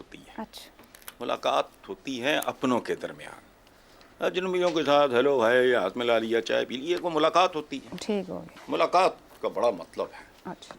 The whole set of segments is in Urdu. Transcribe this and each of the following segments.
ہوتی ہے. ملاقات ہوتی ہے اپنوں کے درمیان. اجنبیوں کے ساتھ ہیلو بھائی ہاتھ میں لا لیا چائے پی لیے وہ ملاقات ہوتی ہے. ٹھیک ہو گیا. ملاقات کا بڑا مطلب ہے.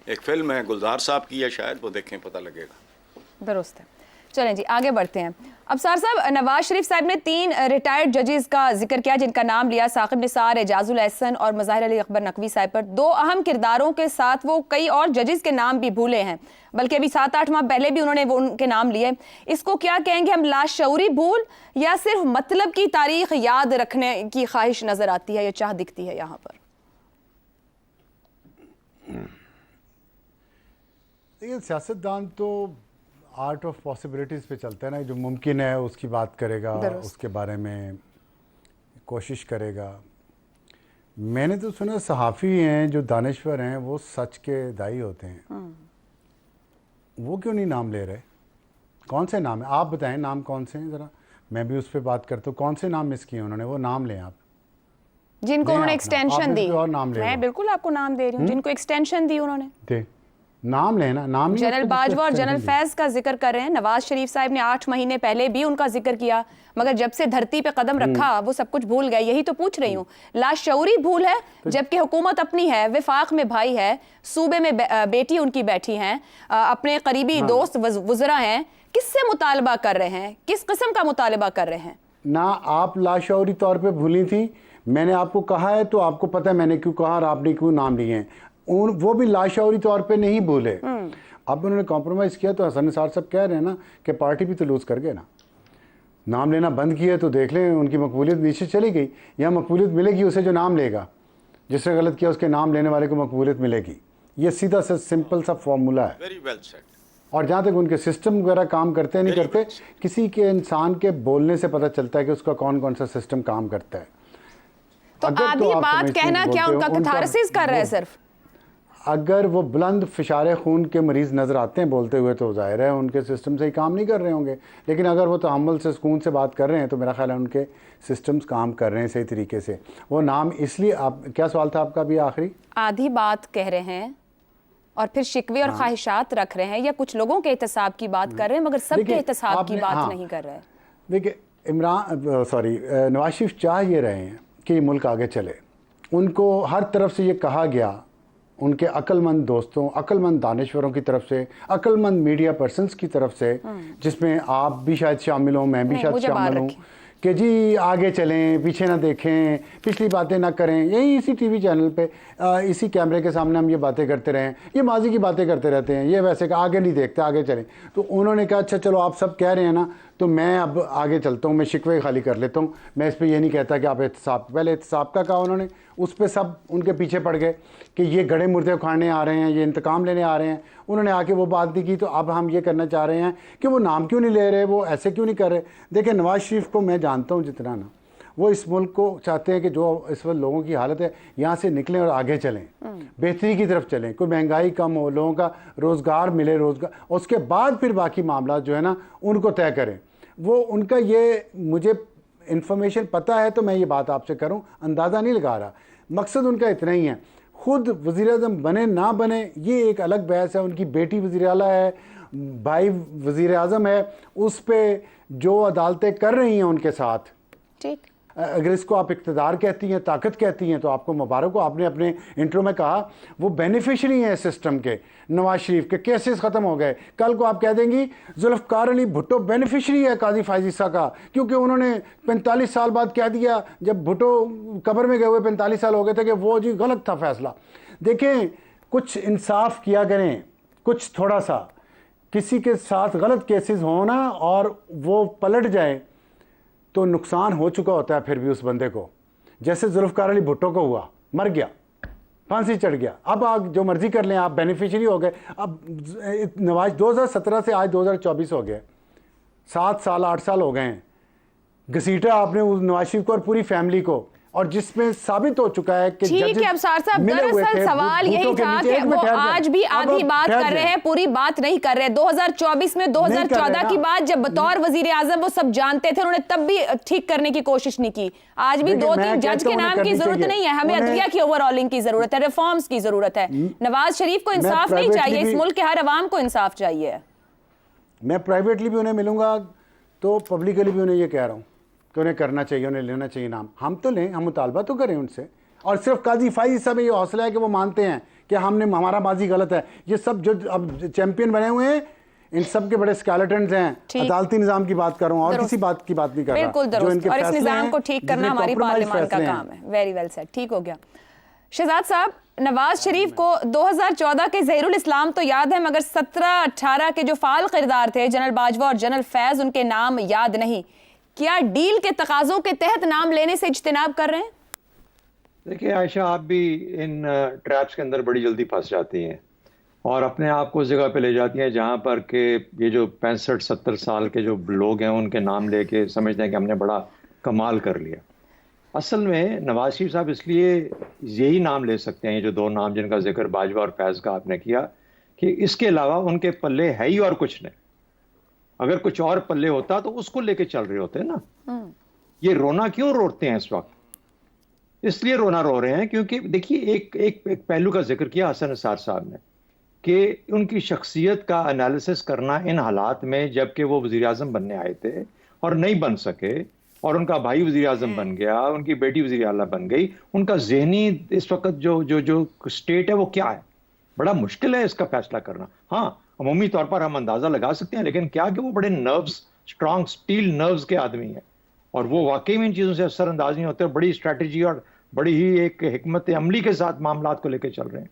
ایک فلم ہے گلزار صاحب کی ہے, شاید وہ دیکھیں پتہ لگے گا. درست ہے. چلیں جی آگے بڑھتے ہیں. ابصار صاحب, نواز شریف صاحب نے 3 ریٹائرڈ ججز کا ذکر کیا جن کا نام لیا, ثاقب نثار, اعجاز الاحسن اور مظاہر علی اکبر نقوی صاحب پر. 2 اہم کرداروں کے ساتھ وہ کئی اور ججز کے نام بھی بھولے ہیں, بلکہ ابھی 7-8 ماہ پہلے بھی انہوں نے ان کے نام لیے. اس کو کیا کہیں گے, ہم لاشعوری بھول یا صرف مطلب کی تاریخ یاد رکھنے کی خواہش نظر آتی ہے یا چاہ دکھتی ہے یہاں پر؟ دیکھیں سیاستدان تو آرٹ آف پاسبلٹیز پہ چلتا ہے نا, جو ممکن ہے اس کی بات کرے گا, اس کے بارے میں کوشش کرے گا. میں نے تو سنا صحافی ہیں جو دانشور ہیں وہ سچ کے دائی ہوتے ہیں. وہ کیوں نہیں نام لے رہے؟ کون سے نام ہیں آپ بتائیں, نام کون سے ہیں ذرا, میں بھی اس پہ بات کرتا ہوں. کون سے نام مس کیے انہوں نے, وہ نام لیں آپ جن کو انہوں نے ایکسٹینشن دی. میں بالکل آپ کو نام دے رہی ہوں, جن کو ایکسٹینشن دی انہوں نے. نام لینا, نام جنرل باجوہ اور جنرل فیض کا ذکر کر رہے ہیں. نواز شریف صاحب نے 8 مہینے پہلے بھی ان کا ذکر کیا, مگر جب سے دھرتی پہ قدم رکھا وہ سب کچھ بھول گئے. یہی تو پوچھ رہی ہوں, لاشعوری بھول ہے جبکہ حکومت اپنی ہے, وفاق میں بھائی ہے, صوبے میں بیٹی ان کی بیٹھی ہیں, اپنے قریبی دوست وزراء ہیں. کس سے مطالبہ کر رہے ہیں, کس قسم کا مطالبہ کر رہے ہیں؟ نہ آپ لاشعوری طور پہ بھولی تھی, میں نے آپ کو کہا ہے تو آپ کو پتہ ہے میں نے کیوں کہا اور آپ نے کیوں نام لیے ہیں. وہ بھی لاشعوری طور پہ نہیں بھولے. اب انہوں نے کمپرومائز کیا تو حسن نثار صاحب کہہ رہے ہیں نا کہ پارٹی بھی تو لوز کر گئے نا. نام لینا بند کیا تو دیکھ لیں ان کی مقبولیت نیچے چلی گئی. یا مقبولیت ملے گی اسے جو نام لے گا, جس نے غلط کیا اس کے نام لینے والے کو مقبولیت ملے گی. یہ سیدھا سا سمپل سا فارمولا ہے. اور جہاں تک ان کے سسٹم وغیرہ کام کرتے نہیں کرتے, کسی کے انسان کے بولنے سے پتہ چلتا ہے کہ اس کا کون کون سا سسٹم کام کرتا ہے. تو آدھی بات کہنا کیا ان کا کیتھارسس کر رہا ہے صرف؟ اگر وہ بلند فشار خون کے مریض نظر آتے ہیں بولتے ہوئے تو ظاہر ہے ان کے سسٹم سے ہی کام نہیں کر رہے ہوں گے. لیکن اگر وہ تحمل سے سکون سے بات کر رہے ہیں تو میرا خیال ہے ان کے سسٹمز کام کر رہے ہیں صحیح طریقے سے. وہ نام اس لیے, آپ کیا سوال تھا آپ کا بھی آخری؟ آدھی بات کہہ رہے ہیں اور پھر شکوے اور خواہشات رکھ رہے ہیں, یا کچھ لوگوں کے احتساب کی بات کر رہے ہیں مگر سب کے احتساب کی بات نہیں کر رہے. دیکھیں نواز شریف چاہ یہ رہے ہیں کہ یہ ملک آگے چلے. ان کو ہر طرف سے یہ کہا گیا, ان کے عقل مند دوستوں, عقل مند دانشوروں کی طرف سے, عقل مند میڈیا پرسنز کی طرف سے, جس میں آپ بھی شاید شامل ہوں, میں بھی شاید شامل ہوں, کہ جی آگے چلیں, پیچھے نہ دیکھیں, پچھلی باتیں نہ کریں. یہی اسی ٹی وی چینل پہ اسی کیمرے کے سامنے ہم یہ باتیں کرتے رہیں, یہ ماضی کی باتیں کرتے رہتے ہیں, یہ ویسے کہ آگے نہیں دیکھتے, آگے چلیں. تو انہوں نے کہا اچھا چلو آپ سب کہہ رہے ہیں نا تو میں اب آگے چلتا ہوں, میں شکوے خالی کر لیتا ہوں. میں اس پہ یہ نہیں کہتا کہ آپ احتساب, پہلے احتساب کا کہا انہوں نے, اس پہ سب ان کے پیچھے پڑ گئے کہ یہ گڑھے مردے اکھاڑنے آ رہے ہیں, یہ انتقام لینے آ رہے ہیں. انہوں نے آ کے وہ بات نہیں کی. تو اب ہم یہ کرنا چاہ رہے ہیں کہ وہ نام کیوں نہیں لے رہے, وہ ایسے کیوں نہیں کر رہے. دیکھیں نواز شریف کو میں جانتا ہوں جتنا نا, وہ اس ملک کو چاہتے ہیں کہ جو اس وقت لوگوں کی حالت ہے یہاں سے نکلیں اور آگے چلیں, بہتری کی طرف چلیں, کوئی مہنگائی کم ہو, لوگوں کا روزگار ملے, روزگار, اس کے بعد پھر باقی معاملات جو ہے نا ان کو طے کریں. وہ ان کا یہ مجھے انفارمیشن پتہ ہے تو میں یہ بات آپ سے کروں, اندازہ نہیں لگا رہا. مقصد ان کا اتنا ہی ہے. خود وزیر اعظم بنے نہ بنے یہ ایک الگ بحث ہے. ان کی بیٹی وزیر اعلیٰ ہے, بھائی وزیر اعظم ہے, اس پہ جو عدالتیں کر رہی ہیں ان کے ساتھ, ٹھیک, اگر اس کو آپ اقتدار کہتی ہیں, طاقت کہتی ہیں, تو آپ کو مبارک ہو. آپ نے اپنے انٹرو میں کہا وہ بینیفیشری ہیں سسٹم کے, نواز شریف کے کیسز ختم ہو گئے. کل کو آپ کہہ دیں گی ذوالفقار علی بھٹو بینیفیشری ہے قاضی فائز عیسیٰ کا, کیونکہ انہوں نے 45 سال بعد کہہ دیا, جب بھٹو قبر میں گئے ہوئے 45 سال ہو گئے تھے, کہ وہ جی غلط تھا فیصلہ. دیکھیں کچھ انصاف کیا کریں, کچھ تھوڑا سا کسی کے ساتھ غلط کیسز ہونا اور وہ پلٹ جائیں تو نقصان ہو چکا ہوتا ہے پھر بھی اس بندے کو. جیسے ذوالفقار علی بھٹو کو ہوا, مر گیا, پھانسی چڑھ گیا, اب آپ جو مرضی کر لیں, آپ بینیفیشری ہو گئے. اب نواز 2017 سے آج 2024 ہو گئے, 7 سال 8 سال ہو گئے ہیں. گھسیٹا آپ نے نواز شریف کو اور پوری فیملی کو, اور جس میں ثابت ہو چکا ہے کہ ٹھیک ہے. ابصار صاحب دراصل سوال یہی تھا کہ وہ آج بھی آدھی بات کر رہے ہیں, پوری بات نہیں کر رہے. 2024 میں 2014 کی بات جب بطور وزیر اعظم وہ سب جانتے تھے, انہوں نے تب بھی ٹھیک کرنے کی کوشش نہیں کی. آج بھی 2-3 جج کے نام کی ضرورت نہیں ہے, ہمیں عدلیہ کی اوور آلنگ کی ضرورت ہے, ریفارمز کی ضرورت ہے. نواز شریف کو انصاف نہیں چاہیے, اس ملک کے ہر عوام کو انصاف چاہیے. میں پرائیویٹلی بھی انہیں ملوں گا تو پبلکلی بھی انہیں یہ کہہ رہا ہوں کہ انہیں کرنا چاہیے, انہیں لینا چاہیے نام. ہم تو لیں, ہم مطالبہ تو کریں ان سے. اور صرف قاضی فائز صاحب یہ حوصلہ ہے کہ وہ مانتے ہیں کہ ہمارا ماضی غلط ہے. یہ سب جو اب چیمپئن بنے ہوئے ہیں ان سب کے بڑے اسکیلٹنز ہیں. عدالتی نظام کی بات کر رہا ہوں اور کسی بات کی بات نہیں کر رہا. بالکل درست, اور اس نظام کو ٹھیک کرنا ہماری پارلیمان کا کام ہے. ویری ویل سیڈ, ٹھیک ہو گیا. شہزاد صاحب, نواز شریف کو 2014 کے ظہیر الاسلام تو یاد ہے, مگر 17-18 کے جو فعال کردار تھے جنرل باجوہ اور جنرل فیض, ان کے نام یاد نہیں. کیا ڈیل کے تقاضوں کے تحت نام لینے سے اجتناب کر رہے ہیں؟ دیکھیے عائشہ, آپ بھی ان ٹریپس کے اندر بڑی جلدی پھنس جاتی ہیں اور اپنے آپ کو اس جگہ پہ لے جاتی ہیں جہاں پر کہ یہ جو 65-70 سال کے جو لوگ ہیں ان کے نام لے کے سمجھتے ہیں کہ ہم نے بڑا کمال کر لیا. اصل میں نواز شریف صاحب اس لیے یہی نام لے سکتے ہیں, یہ جو 2 نام جن کا ذکر باجوہ اور فیض کا آپ نے کیا, کہ اس کے علاوہ ان کے پلے ہے ہی اور کچھ نہیں. اگر کچھ اور پلے ہوتا تو اس کو لے کے چل رہے ہوتے نا. یہ رونا کیوں روتے ہیں اس وقت؟ اس لیے رونا رو رہے ہیں کیونکہ دیکھیے ایک پہلو کا ذکر کیا حسن نثار صاحب نے, کہ ان کی شخصیت کا انالیسس کرنا ان حالات میں جب کہ وہ وزیر اعظم بننے آئے تھے اور نہیں بن سکے, اور ان کا بھائی وزیر اعظم بن گیا, ان کی بیٹی وزیر اعلیٰ بن گئی, ان کا ذہنی اس وقت جو سٹیٹ ہے وہ کیا ہے. بڑا مشکل ہے اس کا فیصلہ کرنا. ہاں عمومی طور پر ہم اندازہ لگا سکتے ہیں, لیکن کیا کہ وہ بڑے نروز, اسٹرانگ اسٹیل نروز کے آدمی ہیں اور وہ واقعی میں ان چیزوں سے اثر انداز نہیں ہوتے. بڑی اسٹریٹجی اور بڑی ہی ایک حکمت عملی کے ساتھ معاملات کو لے کے چل رہے ہیں.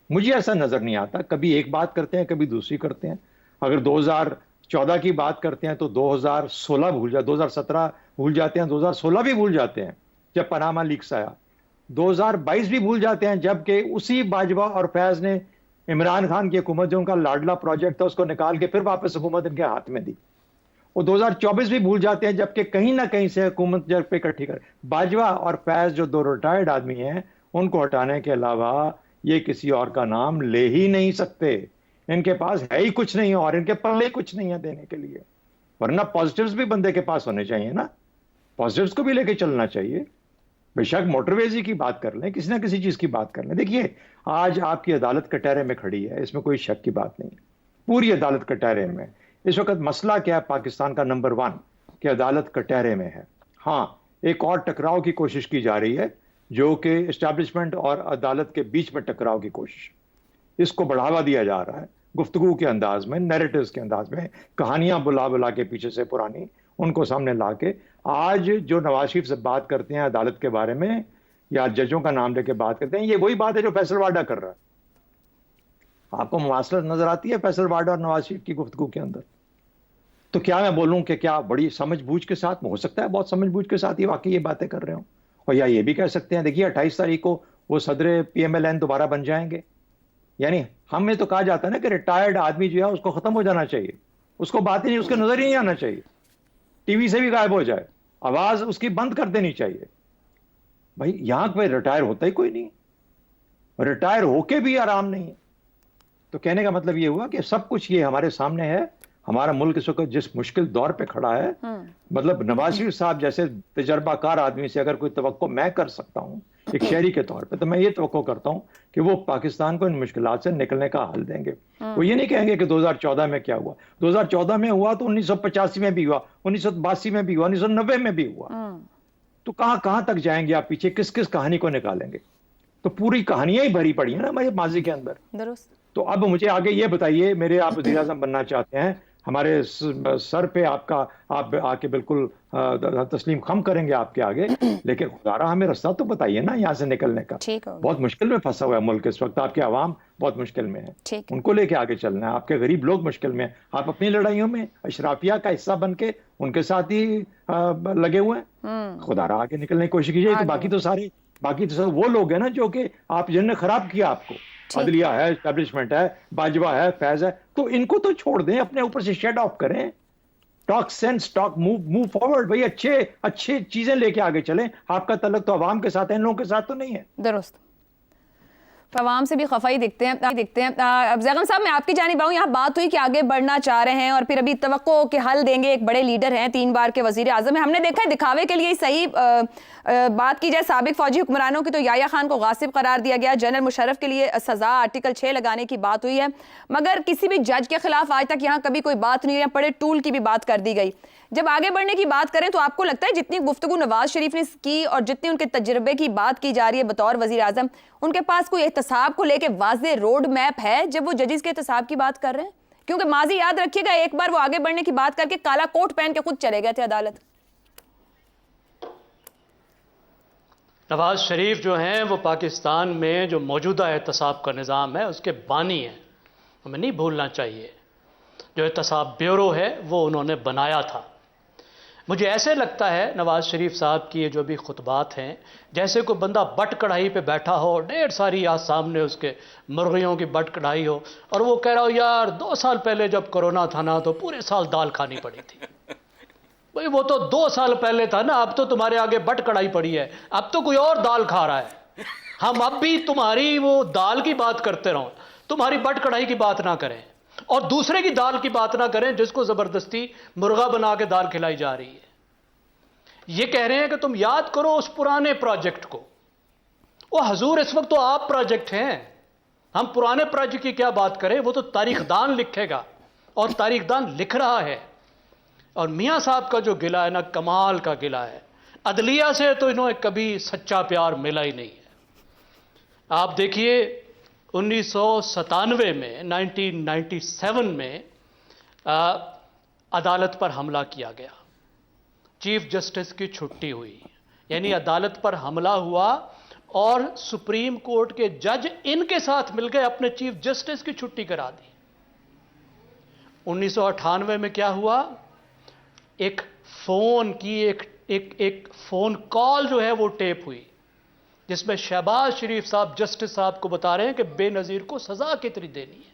مجھے ایسا نظر نہیں آتا. کبھی ایک بات کرتے ہیں, کبھی دوسری کرتے ہیں. اگر 2014 کی بات کرتے ہیں تو 2016 بھول جاتے, 2017 بھول جاتے ہیں, 2016 بھی بھول جاتے ہیں جب پاناما لیکس آیا, 2022 بھی بھول جاتے ہیں جب کہ اسی باجوہ اور فیض نے عمران خان کی حکومت جو ان کا لاڈلا پروجیکٹ تھا اس کو نکال کے پھر واپس حکومت ان کے ہاتھ میں دی. وہ 2024 بھی بھول جاتے ہیں جبکہ کہیں نہ کہیں سے حکومت جب پہ اکٹھی کر. باجوہ اور فیض جو 2 ریٹائرڈ آدمی ہیں, ان کو ہٹانے کے علاوہ یہ کسی اور کا نام لے ہی نہیں سکتے. ان کے پاس ہے ہی کچھ نہیں اور ان کے پلے کچھ نہیں ہے دینے کے لیے. ورنہ پازیٹیوز بھی بندے کے پاس ہونے چاہیے نا, پازیٹیوز کو بھی لے کے چلنا چاہیے. بے شک موٹر ویزی کی بات کر لیں, کسی نہ کسی چیز کی بات کر لیں. دیکھیے آج آپ کی عدالت کٹہرے میں کھڑی ہے, اس میں کوئی شک کی بات نہیں. پوری عدالت کٹہرے میں اس وقت مسئلہ کیا ہے پاکستان کا نمبر 1 کہ عدالت کٹہرے میں ہے. ہاں ایک اور ٹکراؤ کی کوشش کی جا رہی ہے جو کہ اسٹیبلشمنٹ اور عدالت کے بیچ میں ٹکراؤ کی کوشش, اس کو بڑھاوا دیا جا رہا ہے گفتگو کے انداز میں, نیریٹوز کے انداز میں, کہانیاں بلا کے پیچھے سے پرانی ان کو سامنے لا کے. آج جو نواز شریف سے بات کرتے ہیں عدالت کے بارے میں یا ججوں کا نام لے کے بات کرتے ہیں, یہ وہی بات ہے جو فیصل وارڈا کر رہا ہے. آپ کو مواصلت نظر آتی ہے فیصل وارڈا اور نواز شریف کی گفتگو کے اندر؟ تو کیا میں بولوں کہ کیا بڑی سمجھ بوجھ کے ساتھ, ہو سکتا ہے بہت سمجھ بوجھ کے ساتھ یہ واقعی یہ باتیں کر رہے ہوں, اور یا یہ بھی کہہ سکتے ہیں دیکھیے 28 تاریخ کو وہ صدر PMLN دوبارہ بن جائیں گے. یعنی ہمیں تو کہا جاتا ہے نا کہ ریٹائرڈ آدمی جو ہے اس کو ختم ہو جانا چاہیے, اس کو بات ہی نہیں, اس کے نظر ہی نہیں آنا چاہیے, ٹی وی سے بھی غائب ہو جائے, آواز اس کی بند کر دینی چاہیے. بھائی یہاں پہ ریٹائر ہوتا ہی کوئی نہیں, ریٹائر ہو کے بھی آرام نہیں ہے. تو کہنے کا مطلب یہ ہوا کہ سب کچھ یہ ہمارے سامنے ہے. ہمارا ملک اس وقت جس مشکل دور پہ کھڑا ہے, مطلب نواز شریف صاحب جیسے تجربہ کار آدمی سے اگر کوئی توقع میں کر سکتا ہوں ایک شہری کے طور پہ, تو میں یہ توقع کرتا ہوں کہ وہ پاکستان کو ان مشکلات سے نکلنے کا حل دیں گے. وہ یہ نہیں کہیں گے کہ 2014 میں کیا ہوا, 2014 میں ہوا تو 1985 میں بھی ہوا, 1982 میں بھی ہوا, 1990 میں بھی ہوا. تو کہاں تک جائیں گے آپ پیچھے, کس کہانی کو نکالیں گے؟ تو پوری کہانیاں ہی بھری پڑی ہیں نا ہمارے ماضی کے اندر. درست. تو اب مجھے آگے یہ بتائیے, میرے آپ وزیر اعظم بننا چاہتے ہیں, ہمارے سر پہ آپ آ کے بالکل تسلیم خم کریں گے آپ کے آگے, لیکن خدا ہمیں راستہ تو بتائیے نا یہاں سے نکلنے کا. بہت مشکل میں پھنسا ہوا ہے ملک اس وقت, آپ کے عوام بہت مشکل میں ہے, ان کو لے کے آگے چلنا ہے. آپ کے غریب لوگ مشکل میں ہیں, آپ اپنی لڑائیوں میں اشرافیہ کا حصہ بن کے ان کے ساتھ ہی لگے ہوئے ہیں. خدا آگے نکلنے کی کوشش کیجیے. تو باقی تو سب وہ لوگ ہیں نا جو کہ آپ جن نے خراب کیا آپ کو, عدلیہ ہے, اسٹیبلشمنٹ ہے, باجوہ ہے, فیض ہے, تو ان کو تو چھوڑ دیں, اپنے اوپر سے شیڈ آف کریں. Talk sense, talk move forward. بھائی اچھے چیزیں لے کے آگے چلیں. آپ کا تعلق تو عوام کے ساتھ ہے, ان لوگوں کے ساتھ تو نہیں ہے. درست. عوام سے بھی خفائی دکھتے ہیں اب زیغم صاحب میں آپ کی جانب آؤں. یہاں بات ہوئی کہ آگے بڑھنا چاہ رہے ہیں اور پھر ابھی توقع کہ حل دیں گے, ایک بڑے لیڈر ہیں, 3 بار کے وزیر اعظم ہیں. ہم نے دیکھا ہے دکھاوے کے لیے صحیح بات کی جائے سابق فوجی حکمرانوں کی تو یحییٰ خان کو غاصب قرار دیا گیا, جنرل مشرف کے لیے سزا آرٹیکل 6 لگانے کی بات ہوئی ہے, مگر کسی بھی جج کے خلاف آج تک یہاں کبھی کوئی بات نہیں ہوئی, بڑے ٹول کی بھی بات کر دی گئی. جب آگے بڑھنے کی بات کریں تو آپ کو لگتا ہے جتنی گفتگو نواز شریف نے کی اور جتنی ان کے تجربے کی بات کی جا رہی ہے بطور وزیر اعظم, ان کے پاس کوئی احتساب کو لے کے واضح روڈ میپ ہے جب وہ ججز کے احتساب کی بات کر رہے ہیں؟ کیونکہ ماضی یاد رکھیے گا ایک بار وہ آگے بڑھنے کی بات کر کے کالا کوٹ پہن کے خود چلے گئے تھے عدالت. نواز شریف جو ہیں وہ پاکستان میں جو موجودہ احتساب کا نظام ہے اس کے بانی ہیں, ہمیں نہیں بھولنا چاہیے. جو احتساب بیورو ہے وہ انہوں نے بنایا تھا. مجھے ایسے لگتا ہے نواز شریف صاحب کی یہ جو بھی خطبات ہیں جیسے کوئی بندہ بٹ کڑھائی پہ بیٹھا ہو, ڈھیر ساری آج سامنے اس کے مرغیوں کی بٹ کڑھائی ہو, اور وہ کہہ رہا ہو یار 2 سال پہلے جب کرونا تھا نا تو پورے سال دال کھانی پڑی تھی. بھئی وہ تو 2 سال پہلے تھا نا, اب تو تمہارے آگے بٹ کڑھائی پڑی ہے, اب تو کوئی اور دال کھا رہا ہے. ہم اب بھی تمہاری وہ دال کی بات کرتے رہو, تمہاری بٹ کڑھائی کی بات نہ کریں اور دوسرے کی دال کی بات نہ کریں جس کو زبردستی مرغا بنا کے دال کھلائی جا رہی ہے. یہ کہہ رہے ہیں کہ تم یاد کرو اس پرانے پروجیکٹ کو. وہ حضور اس وقت تو آپ پروجیکٹ ہیں, ہم پرانے پروجیکٹ کی کیا بات کریں, وہ تو تاریخ دان لکھے گا اور تاریخ دان لکھ رہا ہے. اور میاں صاحب کا جو گلہ ہے نا کمال کا گلہ ہے. عدلیہ سے تو انہوں نے کبھی سچا پیار ملا ہی نہیں ہے. آپ دیکھیے 1997 میں 1997 میں عدالت پر حملہ کیا گیا, چیف جسٹس کی چھٹی ہوئی, یعنی عدالت پر حملہ ہوا اور سپریم کورٹ کے جج ان کے ساتھ مل گئے اپنے چیف جسٹس کی چھٹی کرا دی. 1998 میں کیا ہوا, ایک فون کی ایک فون کال جو ہے وہ ٹیپ ہوئی جس میں شہباز شریف صاحب جسٹس صاحب کو بتا رہے ہیں کہ بے نظیر کو سزا کتنی دینی ہے.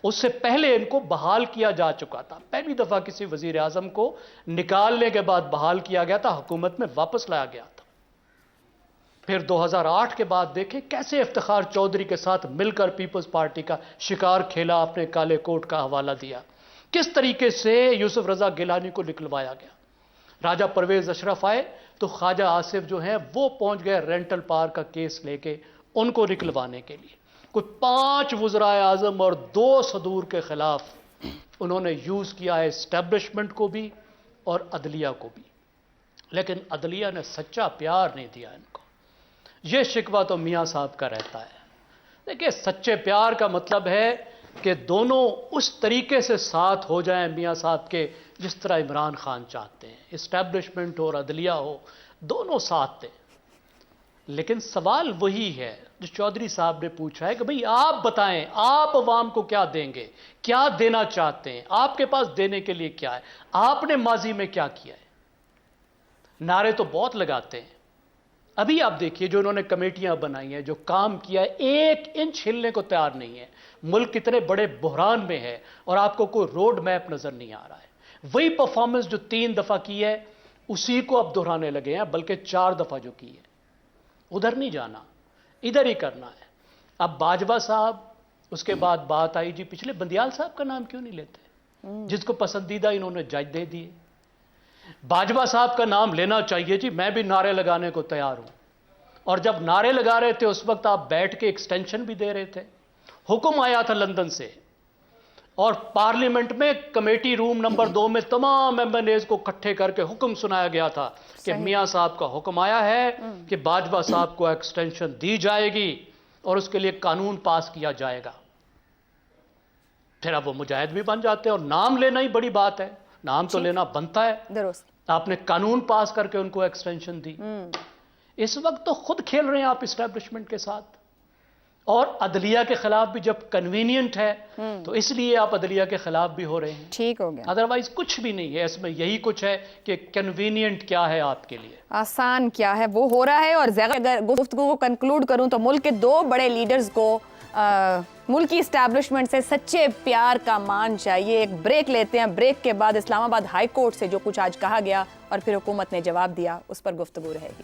اس سے پہلے ان کو بحال کیا جا چکا تھا, پہلی دفعہ کسی وزیر اعظم کو نکالنے کے بعد بحال کیا گیا تھا, حکومت میں واپس لایا گیا تھا. پھر 2008 کے بعد دیکھیں کیسے افتخار چودھری کے ساتھ مل کر پیپلز پارٹی کا شکار کھیلا, اپنے کالے کوٹ کا حوالہ دیا, کس طریقے سے یوسف رضا گیلانی کو نکلوایا گیا. راجہ پرویز اشرف آئے تو خواجہ آصف جو ہیں وہ پہنچ گئے رینٹل پارک کا کیس لے کے ان کو نکلوانے کے لیے. کوئی 5 وزرائے اعظم اور 2 صدور کے خلاف انہوں نے یوز کیا ہے اسٹیبلشمنٹ کو بھی اور عدلیہ کو بھی, لیکن عدلیہ نے سچا پیار نہیں دیا ان کو. یہ شکوہ تو میاں صاحب کا رہتا ہے. دیکھیں سچے پیار کا مطلب ہے کہ دونوں اس طریقے سے ساتھ ہو جائیں میاں صاحب کے جس طرح عمران خان چاہتے ہیں, اسٹیبلشمنٹ ہو اور عدلیہ ہو دونوں ساتھ دیں. لیکن سوال وہی ہے جو چودھری صاحب نے پوچھا ہے کہ بھئی آپ بتائیں آپ عوام کو کیا دیں گے, کیا دینا چاہتے ہیں, آپ کے پاس دینے کے لیے کیا ہے, آپ نے ماضی میں کیا کیا ہے. نعرے تو بہت لگاتے ہیں, ابھی آپ دیکھیے جو انہوں نے کمیٹیاں بنائی ہیں, جو کام کیا ہے, 1 انچ ہلنے کو تیار نہیں ہے. ملک کتنے بڑے بحران میں ہے اور آپ کو کوئی روڈ میپ نظر نہیں آ رہا ہے. وہی پرفارمنس جو 3 دفعہ کی ہے اسی کو اب دہرانے لگے ہیں, بلکہ 4 دفعہ جو کی ہے. ادھر نہیں جانا, ادھر ہی کرنا ہے. اب باجوہ صاحب, اس کے بعد بات آئی جی پچھلے بندیال صاحب کا نام کیوں نہیں لیتے جس کو پسندیدہ انہوں نے جج دے دیے. باجوہ صاحب کا نام لینا چاہیے جی, میں بھی نعرے لگانے کو تیار ہوں. اور جب نعرے لگا رہے تھے اس وقت آپ بیٹھ کے ایکسٹینشن بھی دے رہے تھے. حکم آیا تھا لندن سے اور پارلیمنٹ میں کمیٹی روم نمبر 2 میں تمام ایم این ایز کو اکٹھے کر کے حکم سنایا گیا تھا کہ میاں صاحب کا حکم آیا ہے کہ باجوہ صاحب کو ایکسٹینشن دی جائے گی اور اس کے لیے قانون پاس کیا جائے گا. پھر اب وہ مجاہد بھی بن جاتے ہیں اور نام لینا ہی بڑی بات ہے, نام تو لینا بنتا ہے. درست, آپ نے قانون پاس کر کے ان کو ایکسٹینشن دی. اس وقت تو خود کھیل رہے ہیں آپ اسٹیبلشمنٹ کے ساتھ, اور عدلیہ کے خلاف بھی جب کنوینینٹ ہے تو اس لیے آپ عدلیہ کے خلاف بھی ہو رہے ہیں. ٹھیک ہو گیا, ادروائز کچھ بھی نہیں ہے اس میں. یہی کچھ ہے کہ کنوینینٹ کیا ہے آپ کے لیے, آسان کیا ہے وہ ہو رہا ہے. اور اگر گفتگو کو کنکلوڈ کروں تو ملک کے 2 بڑے لیڈرز کو ملکی اسٹیبلشمنٹ سے سچے پیار کا مان چاہیے. ایک بریک لیتے ہیں, بریک کے بعد اسلام آباد ہائی کورٹ سے جو کچھ آج کہا گیا اور پھر حکومت نے جواب دیا اس پر گفتگو رہے گی.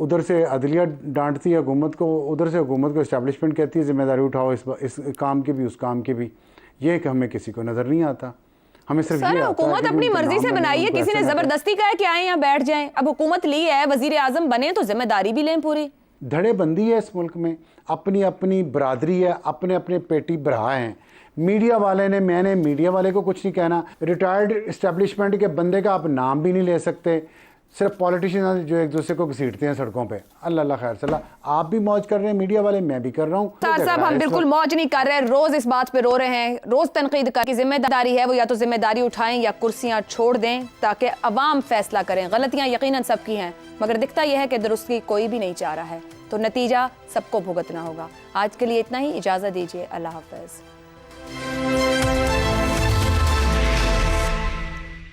ادھر سے عدلیہ ڈانٹتی ہے حکومت کو, ادھر سے حکومت کو اسٹیبلشمنٹ کہتی ہے ذمہ داری اٹھاؤ اس کام کی بھی اس کام کی بھی. یہ کہ ہمیں کسی کو نظر نہیں آتا. ہمیں صرف سر یہ آتا ہے حکومت کہ اپنی ان کے مرضی نام سے بنے, بنائی ہے, ان کو کسی نے ایسا نہ کریں. زبردستی کہا ہے کہ آئیں یہاں بیٹھ جائیں. اب حکومت لی ہے, وزیر اعظم بنے تو ذمہ داری بھی لیں پوری. دھڑے بندی ہے اس ملک میں, اپنی اپنی برادری ہے, اپنے اپنے پیٹی برہا ہیں. میڈیا والے نے, میں نے میڈیا والے کو کچھ نہیں کہنا. ریٹائرڈ اسٹیبلشمنٹ کے بندے کا آپ نام بھی نہیں لے سکتے. صرف پولیٹیشین جو ایک دوسرے کو گھسیٹتے ہیں سڑکوں پہ. اللہ اللہ خیر صلاح. آپ بھی موج کر رہے ہیں میڈیا والے, میں بھی کر رہا ہوں. سر صاحب ہم بالکل موج نہیں کر رہے, روز اس بات پہ رو رہے ہیں, روز تنقید کر کی ذمہ داری ہے وہ یا تو ذمہ داری اٹھائیں یا کرسیاں چھوڑ دیں تاکہ عوام فیصلہ کریں. غلطیاں یقیناً سب کی ہیں مگر دکھتا یہ ہے کہ درستی کوئی بھی نہیں چاہ رہا ہے, تو نتیجہ سب کو بھگتنا ہوگا. آج کے لیے اتنا ہی, اجازت دیجیے, اللہ حافظ.